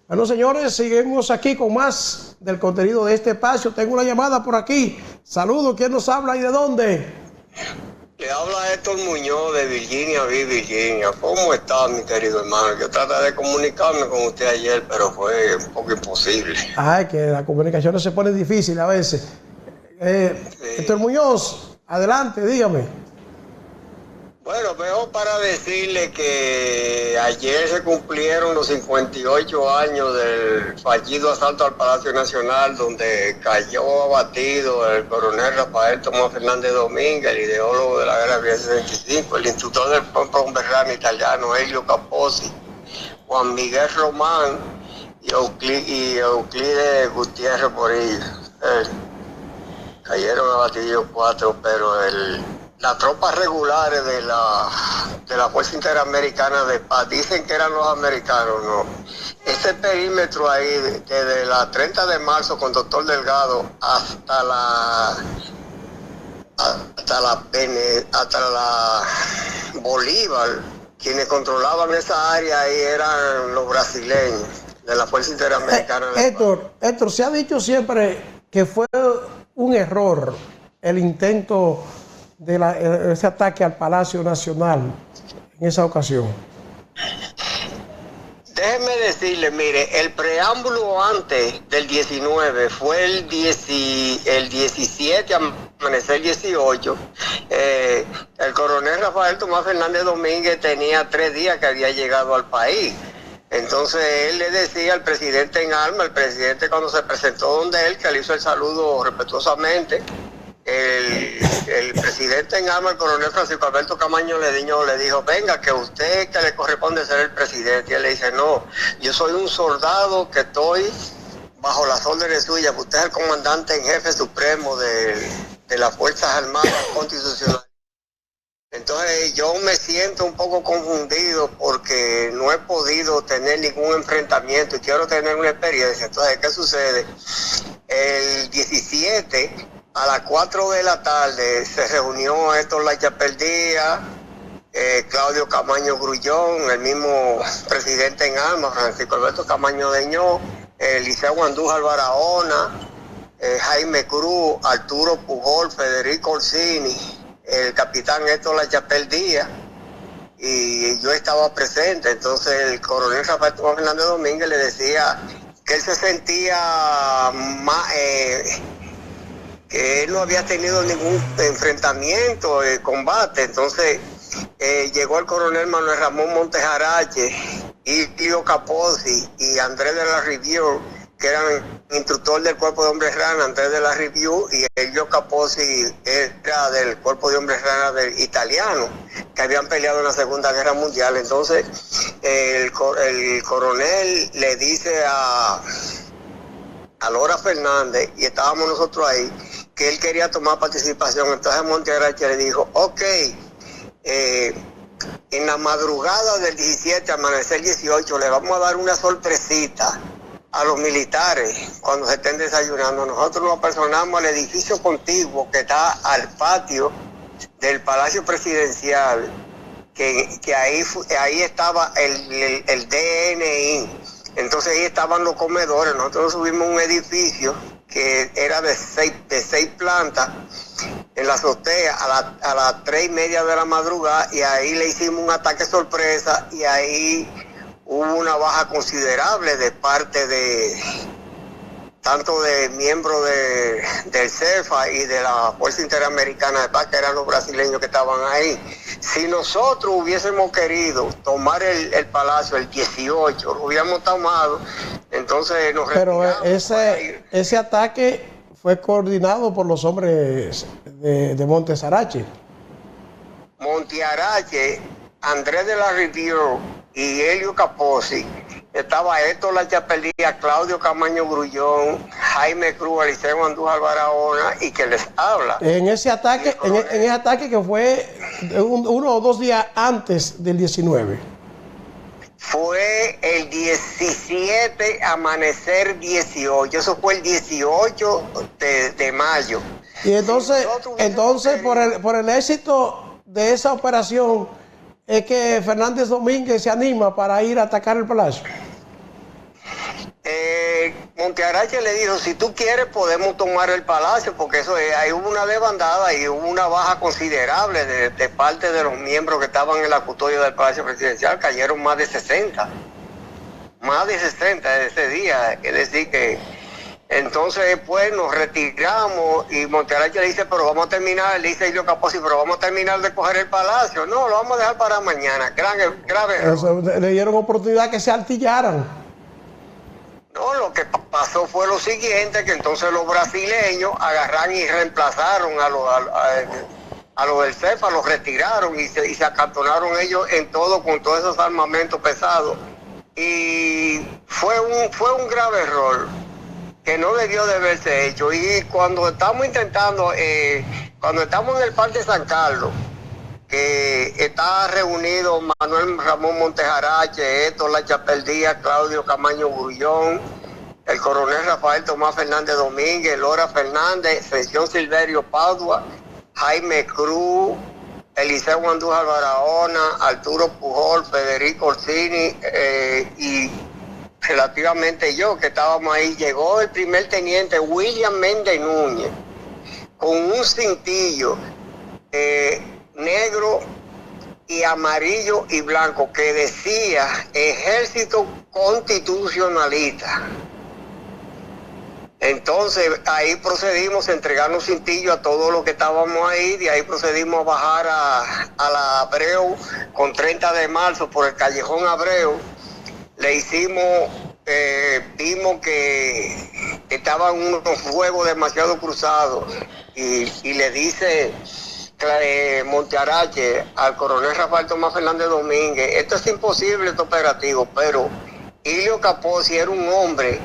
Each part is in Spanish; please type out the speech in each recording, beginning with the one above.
Bueno, señores, seguimos aquí con más del contenido de este espacio. Tengo una llamada por aquí. Saludos, ¿quién nos habla y de dónde? Le habla Héctor Muñoz de Virginia Beach, Virginia. ¿Cómo está, mi querido hermano? Yo traté de comunicarme con usted ayer, pero fue un poco imposible. Ay, que las comunicaciones se ponen difíciles a veces. Sí. Héctor Muñoz, adelante, dígame. Bueno, veo para decirle que ayer se cumplieron los 58 años del fallido asalto al Palacio Nacional, donde cayó abatido el coronel Rafael Tomás Fernández Domínguez, el ideólogo de la guerra de 65, el instructor del Pomperrano italiano Elio Capozzi, Juan Miguel Román y Euclides Gutiérrez Porilla. Cayeron abatidos 4, pero las tropas regulares de la Fuerza Interamericana de Paz dicen que eran los americanos, no. Ese perímetro ahí, desde la 30 de marzo con Doctor Delgado hasta la Bolívar, quienes controlaban esa área ahí eran los brasileños de la Fuerza Interamericana de Paz. Héctor, se ha dicho siempre que fue un error el intento de ese ataque al Palacio Nacional en esa ocasión. Déjeme decirle, mire, el preámbulo antes del 19 fue el 17, amanecer 18. El coronel Rafael Tomás Fernández Domínguez tenía 3 días que había llegado al país. Entonces él le decía al presidente en arma, el presidente cuando se presentó donde él, que le hizo el saludo respetuosamente, el presidente en arma, el coronel Francisco Alberto Camaño Lediño, le dijo, venga, que usted que le corresponde ser el presidente. Y él le dice, no, yo soy un soldado que estoy bajo las órdenes suyas, usted es el comandante en jefe supremo de las Fuerzas Armadas Constitucionales. Entonces yo me siento un poco confundido porque no he podido tener ningún enfrentamiento y quiero tener una experiencia. Entonces, ¿qué sucede? El 17 a las 4 de la tarde se reunió Héctor Lachapelle Díaz, Claudio Camaño Grullón, el mismo presidente en armas, Francisco Alberto Camaño Deñó, Liceo Andújar Barahona, Jaime Cruz, Arturo Pujol, Federico Orsini, el capitán Héctor Lachapelle Díaz, y yo estaba presente. Entonces el coronel Rafael Tomás Fernández Domínguez le decía que él se sentía más, que él no había tenido ningún enfrentamiento, combate. Entonces llegó el coronel Manuel Ramón Montejarache, y Elio Capozzi y Andrés de la Rivière, que eran instructor del Cuerpo de Hombres Rana, Andrés de la Rivière, y Elio Capozzi era del Cuerpo de Hombres Rana del italiano, que habían peleado en la Segunda Guerra Mundial. Entonces el coronel le dice a Lora Fernández, y estábamos nosotros ahí, que él quería tomar participación. Entonces Montejarache le dijo, ok, en la madrugada del 17, amanecer 18, le vamos a dar una sorpresita a los militares cuando se estén desayunando. Nosotros nos apersonamos al edificio contiguo que está al patio del Palacio Presidencial, que ahí estaba el DNI. Entonces ahí estaban los comedores. Nosotros subimos un edificio que era de seis plantas en la azotea a las 3:30 de la madrugada, y ahí le hicimos un ataque sorpresa, y ahí hubo una baja considerable de parte de tanto de miembros del CEFA y de la Fuerza Interamericana de Paz, que eran los brasileños que estaban ahí. Si nosotros hubiésemos querido tomar el palacio el 18, lo hubiéramos tomado, entonces nos retiramos. Pero ese ataque fue coordinado por los hombres de Montejarache. Montejarache, Andrés de la Rivière y Elio Capozzi. Estaba Héctor Lachapelle Díaz, Claudio Camaño Grullón, Jaime Cruz, Liceo Andújar Barahona, y que les habla. En ese ataque, en ese ataque que fue 1 o 2 días antes del 19. Fue el 17, amanecer 18. Eso fue el 18 de mayo. Y entonces por el éxito de esa operación, es que Fernández Domínguez se anima para ir a atacar el palacio. Montearache le dijo, si tú quieres podemos tomar el palacio, porque ahí hubo una desbandada y hubo una baja considerable de parte de los miembros que estaban en la custodia del Palacio Presidencial. Cayeron más de 60 ese día. Es decir que entonces después nos retiramos y Montearache le dice, pero vamos a terminar, le dice Ilio Capozzi, pero vamos a terminar de coger el palacio. No, lo vamos a dejar para mañana. Grave error. Le dieron oportunidad que se artillaran. No, lo que pasó fue lo siguiente, que entonces los brasileños agarraron y reemplazaron a los del CEFA, los retiraron y se acantonaron ellos en todo, con todos esos armamentos pesados. Y fue un grave error que no debió de haberse hecho. Y cuando estamos intentando, cuando estamos en el Parque San Carlos, que está reunido Manuel Ramón Montejarache, Héctor La Chapel Díaz, Claudio Camaño Grullón, el coronel Rafael Tomás Fernández Domínguez, Lora Fernández, Ascensión Silverio Padua, Jaime Cruz, Eliseo Andújar Barahona, Arturo Pujol, Federico Orsini y relativamente yo, que estábamos ahí. Llegó el primer teniente William Méndez Núñez con un cintillo negro y amarillo y blanco que decía Ejército Constitucionalista. Entonces ahí procedimos a entregarnos cintillo a todos los que estábamos ahí. De ahí procedimos a bajar a la Abreu con 30 de marzo por el callejón Abreu. Le hicimos, vimos que estaban unos fuegos demasiado cruzados y le dice Montearache al coronel Rafael Tomás Fernández Domínguez, esto es imposible, este operativo, pero Ilio Capozzi era un hombre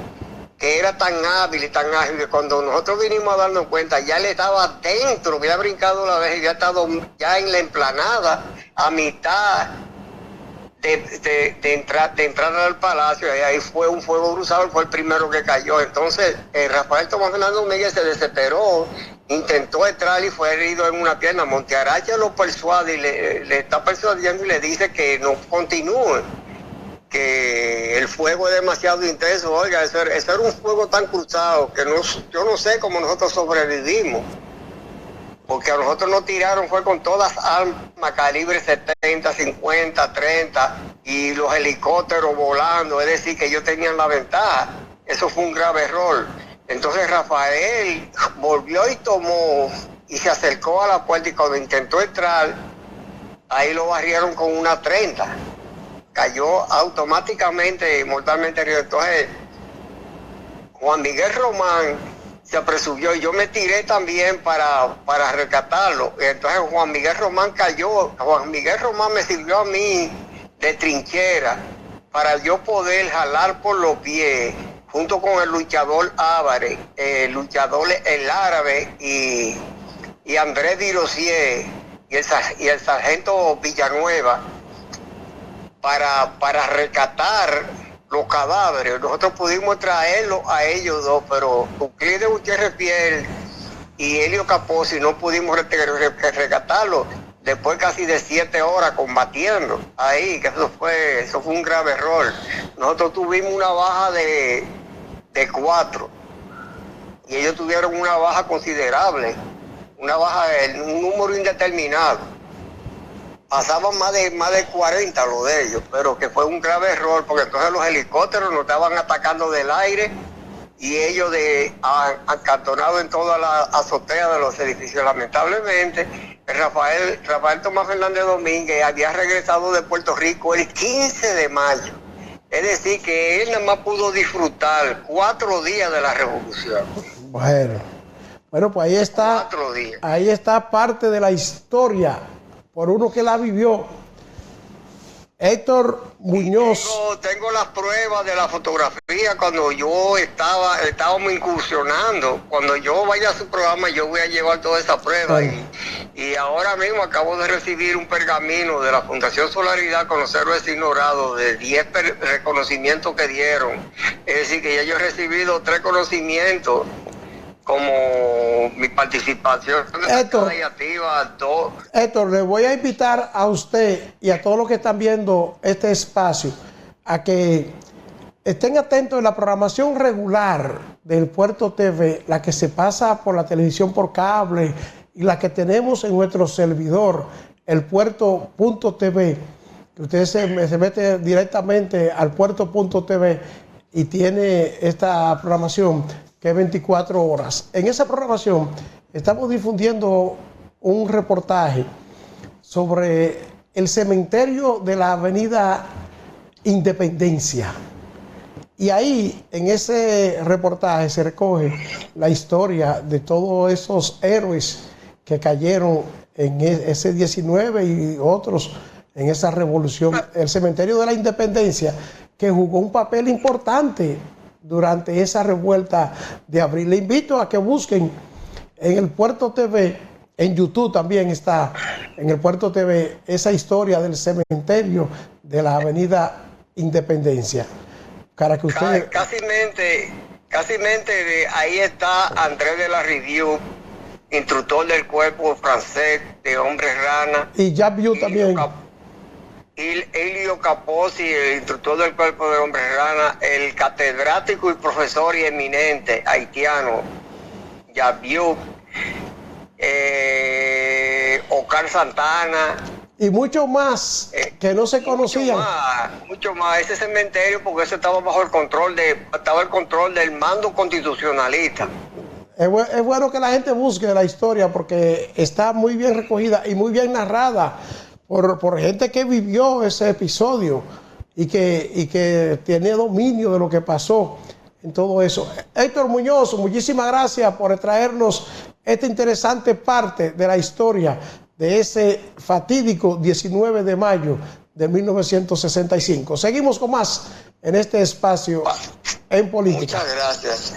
que era tan hábil y tan ágil que cuando nosotros vinimos a darnos cuenta, ya le estaba dentro, había brincado la vez y había estado ya en la emplanada a mitad de entrar al palacio. Y ahí fue un fuego cruzado, fue el primero que cayó. Entonces Rafael Tomás Fernández Domínguez se desesperó, intentó entrar y fue herido en una pierna. Montearache lo persuade y le está persuadiendo y le dice que no continúe, que el fuego es demasiado intenso. Oiga, ese era un fuego tan cruzado que yo no sé cómo nosotros sobrevivimos, porque a nosotros nos tiraron fue con todas armas calibre 70, 50, 30 y los helicópteros volando, es decir, que ellos tenían la ventaja. Eso fue un grave error. Entonces Rafael volvió y tomó y se acercó a la puerta, y cuando intentó entrar, ahí lo barrieron con una 30. Cayó automáticamente y mortalmente herido. Entonces Juan Miguel Román se apresuró y yo me tiré también para rescatarlo. Entonces Juan Miguel Román cayó. Juan Miguel Román me sirvió a mí de trinchera para yo poder jalar por los pies, junto con el luchador Álvarez, luchador El Árabe y Andrés Dirosier y el sargento Villanueva, para rescatar los cadáveres. Nosotros pudimos traerlos a ellos dos, pero Euclides Gutiérrez Fiel y Helio Capozzi no pudimos rescatarlos después casi de 7 horas combatiendo ahí, que eso fue un grave error. Nosotros tuvimos una baja de 4 y ellos tuvieron una baja considerable, una baja de un número indeterminado. Pasaban más de 40 los de ellos, pero que fue un grave error, porque entonces los helicópteros nos estaban atacando del aire y ellos acantonados en toda la azotea de los edificios. Lamentablemente, Rafael Tomás Fernández Domínguez había regresado de Puerto Rico el 15 de mayo. Es decir, que él nada más pudo disfrutar 4 días de la revolución. Bueno, pues ahí está. 4 días. Ahí está parte de la historia, por uno que la vivió. Héctor Muñoz. Tengo las pruebas de la fotografía cuando yo estábamos incursionando. Cuando yo vaya a su programa, yo voy a llevar toda esa prueba. Y ahora mismo acabo de recibir un pergamino de la Fundación Solaridad con los héroes ignorados de 10 reconocimientos que dieron. Es decir, que ya yo he recibido 3 reconocimientos como mi participación activa. Héctor, le voy a invitar a usted y a todos los que están viendo este espacio a que estén atentos en la programación regular del Puerto TV, la que se pasa por la televisión por cable y la que tenemos en nuestro servidor, el puerto.tv, que usted se mete directamente al puerto.tv y tiene esta programación que es 24 horas. En esa programación estamos difundiendo un reportaje sobre el cementerio de la Avenida Independencia. Y ahí, en ese reportaje, se recoge la historia de todos esos héroes que cayeron en ese 19 y otros en esa revolución. El cementerio de la Independencia, que jugó un papel importante durante esa revuelta de abril. Le invito a que busquen en el Puerto TV, en YouTube también está, en el Puerto TV, esa historia del cementerio de la Avenida Independencia. Para que usted... Casi ahí está Andrés de la Rivière, instructor del cuerpo francés de hombres rana. Y Jacques Vieux también. Elio Capozzi, el instructor del cuerpo de hombres rana, el catedrático y profesor y eminente haitiano, Jacques Vieux, Oscar Santana. Y mucho más que no se conocían. Mucho más. Ese cementerio, porque eso estaba bajo el control del mando constitucionalista. Es bueno que la gente busque la historia porque está muy bien recogida y muy bien narrada por gente que vivió ese episodio y que tiene dominio de lo que pasó en todo eso. Héctor Muñoz, muchísimas gracias por traernos esta interesante parte de la historia de ese fatídico 19 de mayo de 1965. Seguimos con más en este espacio en política. Muchas gracias.